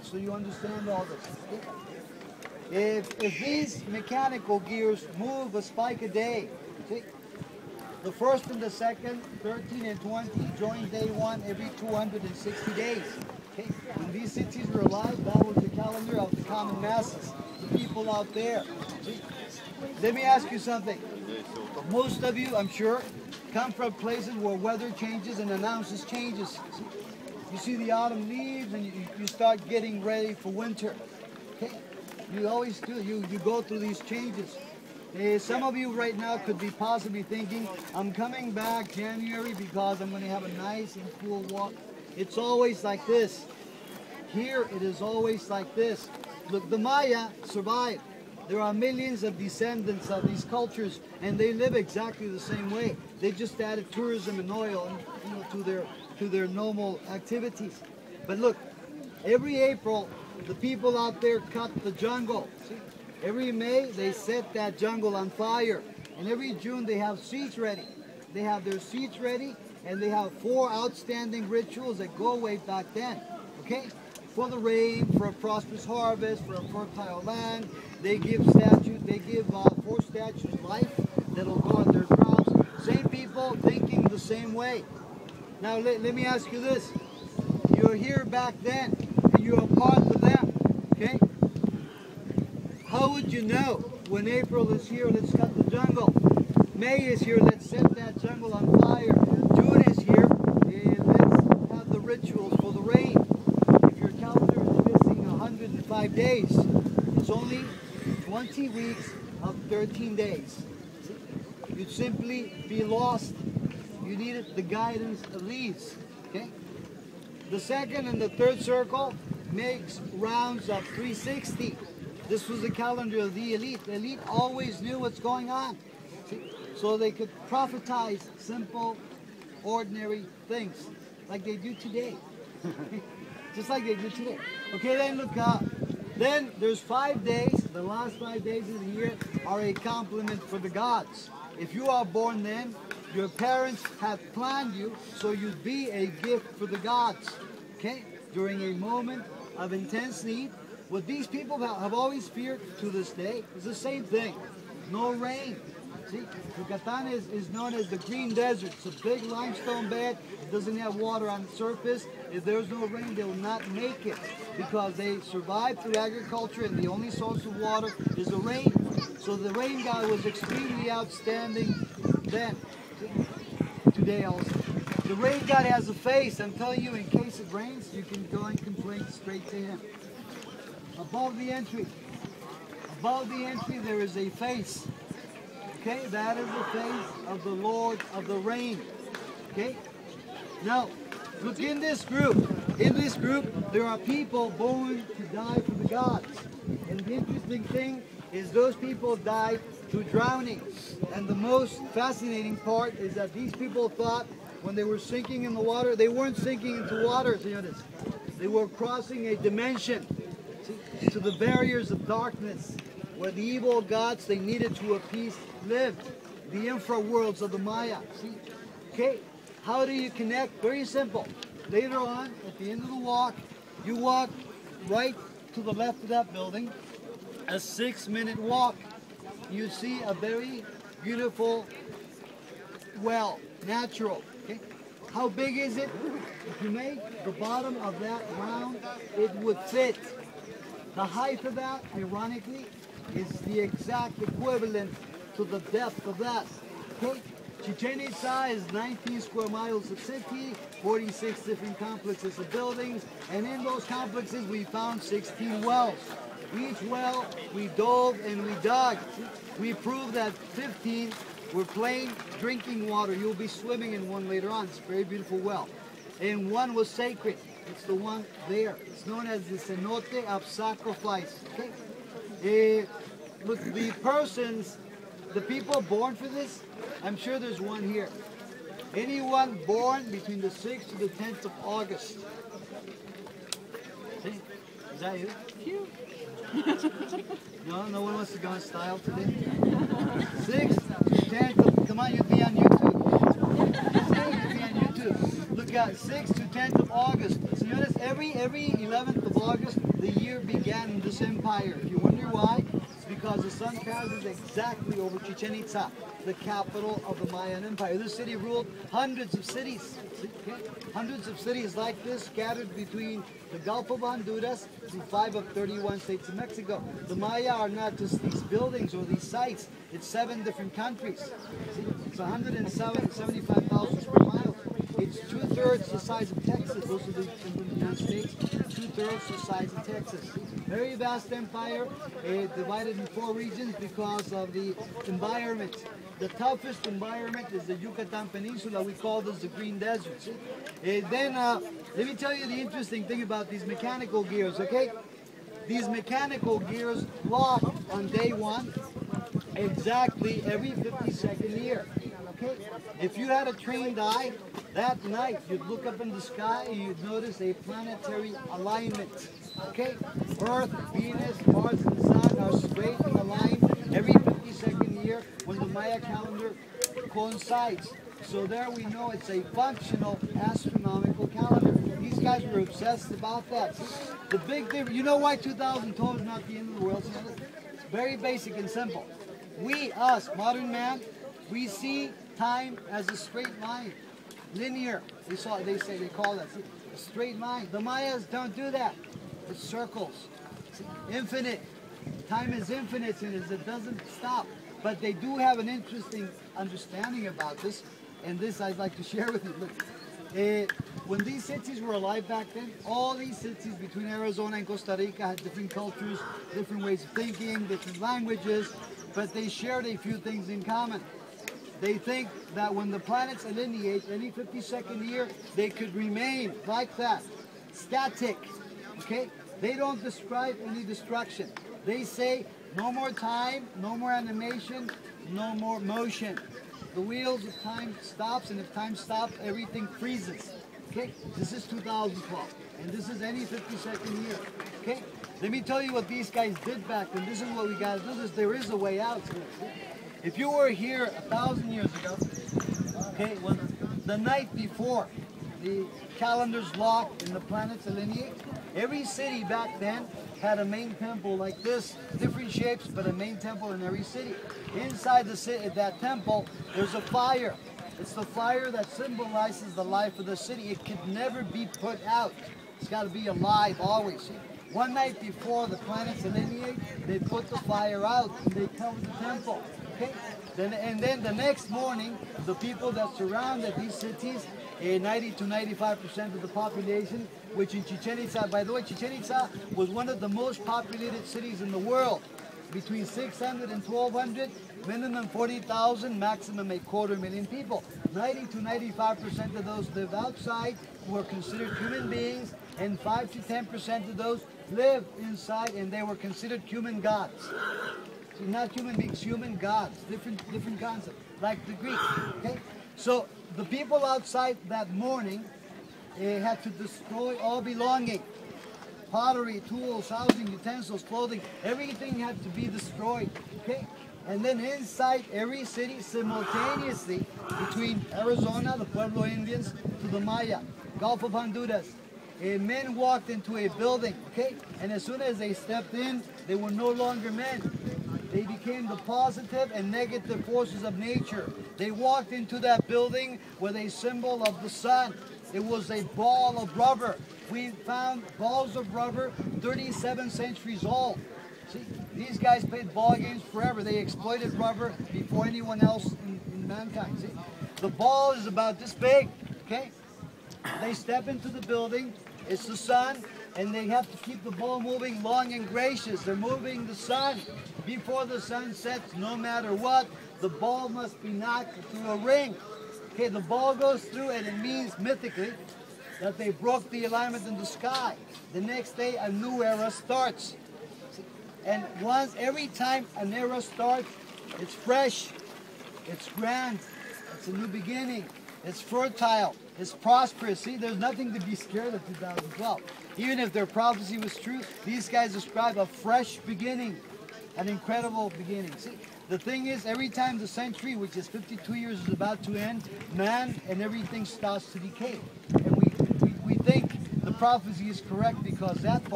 so you understand all this. If these mechanical gears move a spike a day, see, the first and the second, 13 and 20, join day one every 260 days. Okay? When these cities were alive, that was the calendar of the common masses, the people out there. See? Let me ask you something. Most of you, I'm sure, come from places where weather changes and announces changes. See? You see the autumn leaves and you start getting ready for winter. Okay? You always do. You go through these changes. Some of you right now could be possibly thinking, I'm coming back January because I'm going to have a nice and cool walk. It's always like this. Here it is always like this. Look, the Maya survived. There are millions of descendants of these cultures, and they live exactly the same way. They just added tourism and oil to their normal activities. But look, every April, the people out there cut the jungle. See? Every May, they set that jungle on fire. And every June, they have seeds ready. They have their seeds ready, and they have 4 outstanding rituals that go way back then. Okay? For the rain, for a prosperous harvest, for a fertile land. They give 4 statues life that'll guard their crops. Same people thinking the same way. Now, let me ask you this. You're here back then, and you're a part of them. Okay? How would you know when April is here, let's cut the jungle? May is here, let's set that jungle on fire. June is here, and let's have the rituals for the rain. If your calendar is missing 105 days, it's only 20 weeks of 13 days. You'd simply be lost. You needed the guidance of these. Okay? The second and the third circle makes rounds of 360. This was the calendar of the elite. The elite always knew what's going on. See? So they could prophetize simple, ordinary things like they do today. Just like they do today. Okay, then look up. Then there's 5 days. The last 5 days of the year are a compliment for the gods. If you are born then, your parents have planned you so you'd be a gift for the gods. Okay? During a moment of intense need, what these people have always feared to this day is the same thing. No rain. See, Yucatan is known as the green desert. It's a big limestone bed. It doesn't have water on the surface. If there's no rain, they will not make it because they survive through agriculture and the only source of water is the rain. So the rain god was extremely outstanding then. Today also. The rain god has a face. I'm telling you, in case it rains, you can go and complain straight to him. Above the entry, there is a face. Okay, that is the face of the Lord of the rain. Okay, now look in this group. In this group, there are people born to die for the gods. And the interesting thing is those people died through drowning. And the most fascinating part is that these people thought when they were sinking in the water, they weren't sinking into water, señores. They were crossing a dimension to the barriers of darkness where the evil gods they needed to appease lived, the infra-worlds of the Maya. See? Okay, how do you connect? Very simple. Later on, at the end of the walk, you walk right to the left of that building, a 6-minute walk. You see a very beautiful well, natural. Okay? How big is it? If you make the bottom of that round, it would fit. The height of that, ironically, is the exact equivalent to the depth of that. Okay? Chichen Itza is 19 square miles of city, 46 different complexes of buildings, and in those complexes we found 16 wells. Each well we dove and we dug. We proved that 15 were plain drinking water. You'll be swimming in one later on. It's a very beautiful well. And one was sacred. It's the one there. It's known as the cenote of sacrifice. Okay? Look, the persons, the people born for this, I'm sure there's one here. Anyone born between the 6th to the 10th of August. See? Is that you? No one wants to go in style today? 6th to 10th, come on, you'd be on YouTube. Just say you'd be on YouTube. Look at 6th to 10th of August. So you notice every 11th of August, the year began in this empire. If you wonder why, it's because the sun passes exactly over Chichen Itza, the capital of the Mayan Empire. This city ruled hundreds of cities. Okay? Hundreds of cities like this scattered between the Gulf of Honduras to 5 of 31 states of Mexico. The Maya are not just these buildings or these sites, it's 7 different countries. See? It's 175,000 square miles. It's 2/3 the size of Texas. Those are the United States. 2/3 the size of Texas. Very vast empire, divided in 4 regions because of the environment. The toughest environment is the Yucatan Peninsula. We call this the Green Desert. Let me tell you the interesting thing about these mechanical gears, okay? These mechanical gears lock on day 1 exactly every 52nd year. Okay? If you had a trained eye, that night you'd look up in the sky and you'd notice a planetary alignment. Okay? Earth, Venus, Mars, and the Sun are straight in a line every 52nd year when the Maya calendar coincides. So there we know it's a functional astronomical calendar. These guys were obsessed about that. The big difference, you know why 2012 is not the end of the world? It's very basic and simple. We, us, modern man, we see time as a straight line, linear. They call that a straight line. The Mayas don't do that. It's circles. It's infinite. Time is infinite and it doesn't stop. But they do have an interesting understanding about this, and this I'd like to share with you. Look, when these cities were alive back then, all these cities between Arizona and Costa Rica had different cultures, different ways of thinking, different languages, but they shared a few things in common. They think that when the planets alineate any 52nd year, they could remain like that, static, okay? They don't describe any destruction. They say no more time, no more animation, no more motion. The wheels of time stops, and if time stops, everything freezes. Okay? This is 2012, and this is any 52nd year. Okay? Let me tell you what these guys did back then. This is what we got to do. There is a way out. If you were here 1,000 years ago, okay, when the night before the calendars locked and the planets alineate, every city back then had a main temple like this, different shapes, but a main temple in every city. Inside the city, that temple, there's a fire. It's the fire that symbolizes the life of the city. It could never be put out. It's got to be alive always. One night before the planets alineate, they put the fire out and they cover the temple. Okay? Then the next morning, the people that surrounded these cities, 90 to 95% of the population, which in Chichen Itza, by the way, Chichen Itza was one of the most populated cities in the world. Between 600 and 1,200, minimum 40,000, maximum 250,000 people. 90 to 95% of those lived outside, who were considered human beings, and 5 to 10% of those lived inside, and they were considered human gods. So not human beings, human gods, different concept, like the Greek. Okay, so the people outside that morning had to destroy all belonging. Pottery, tools, housing, utensils, clothing, everything had to be destroyed, okay? And then inside every city, simultaneously, between Arizona, the Pueblo Indians, to the Maya, Gulf of Honduras, men walked into a building, okay? And as soon as they stepped in, they were no longer men. They became the positive and negative forces of nature. They walked into that building with a symbol of the sun. It was a ball of rubber. We found balls of rubber 37 centuries old. See, these guys played ball games forever. They exploited rubber before anyone else in mankind. See, the ball is about this big, okay? They step into the building, it's the sun, and they have to keep the ball moving long and gracious. They're moving the sun. Before the sun sets, no matter what, the ball must be knocked through a ring. Okay, the ball goes through, and it means mythically that they broke the alignment in the sky. The next day, a new era starts. And every time an era starts, it's fresh, it's grand, it's a new beginning, it's fertile, it's prosperous. See, there's nothing to be scared of 2012. Even if their prophecy was true, these guys describe a fresh beginning, an incredible beginning. See, the thing is, every time the century, which is 52 years, is about to end, man and everything starts to decay. And we think the prophecy is correct because that part